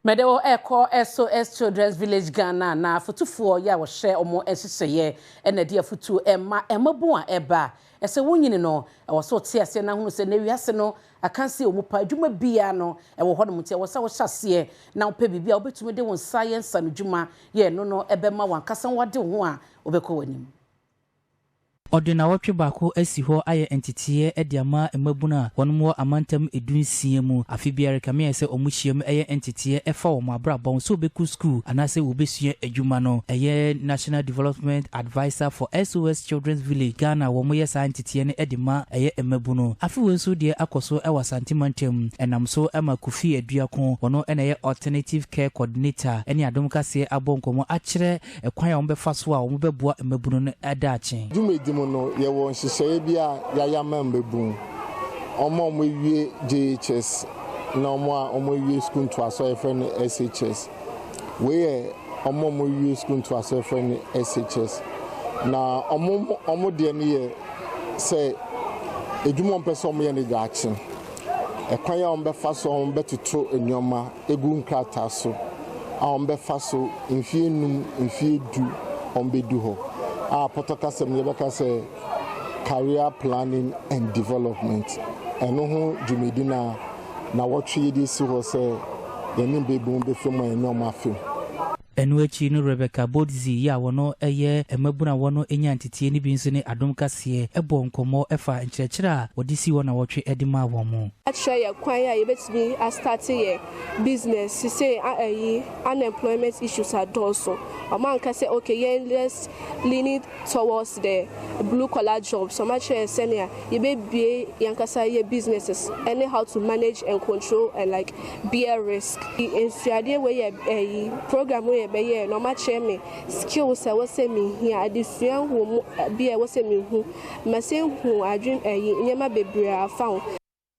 Medewo eko SOS Children's Village Ghana na fotufuo ya wo hye omo ehyehyeye ena de afutu emabu a eba ese wonyini no wo so te ase na hunu se na wiase no akanse omupa adwuma bia no wo ho no mute wo sa wo hyase na wo pe bibia obetume de won science anu dwuma ye no ebema wankasa wode ho a obekọ wanim. Odina watwe bako asi ho aye entitiye ediama emabuna wonmo amantam edunsie mu afibiare kame ese omuhiem eye entitiye efa wo mabrabon so beku school anase wo besua adwuma no eye National Development Advisor for SOS Children's Village Ghana wo mo ye sa entitiye ne edima eye emabuno afiwe nso de akoso ewa santimantem enam so ema Kofi Aduako wono ene ye Alternative Care Coordinator ene Adom Kasee abonkomo akire ekwan a ombefa so a ombebua emabuno ne adache no ye won hyehyeye bia ya membebu omo wie JHS na omo wie school to aso friend SHS we omo wie school to aso friend SHS na omo de ne ye say edwuma mpese omo ye ne action ekwan ya ombe fa so ombe tutu enyoma egu nkrata so a ombe fa so mfie num mfie du ombe du ho Premtobre Kasee career planning and development. Eno ho dwumedina na wotwe di si ho se yeni bebu be fema eno mafem. Enu echi no Rebecca Bodzi ya wono eye emabuna wono enya ntitie ni bi nso ne Adom Kasee ebo nkomo efa nkyerɛkyerɛ odisi wona wotwe edima womo atwa ya kwan ya yebetimi a start ye business say unemployment issues are also man can say okay let's lean towards the blue collar jobs so much senior yebebie yankasa ye businesses and how to manage and control and like bear risk in fiade we program we be no much me skills I was say me here adisua ho be I was say me hu masen hu adwin nyema bebre a found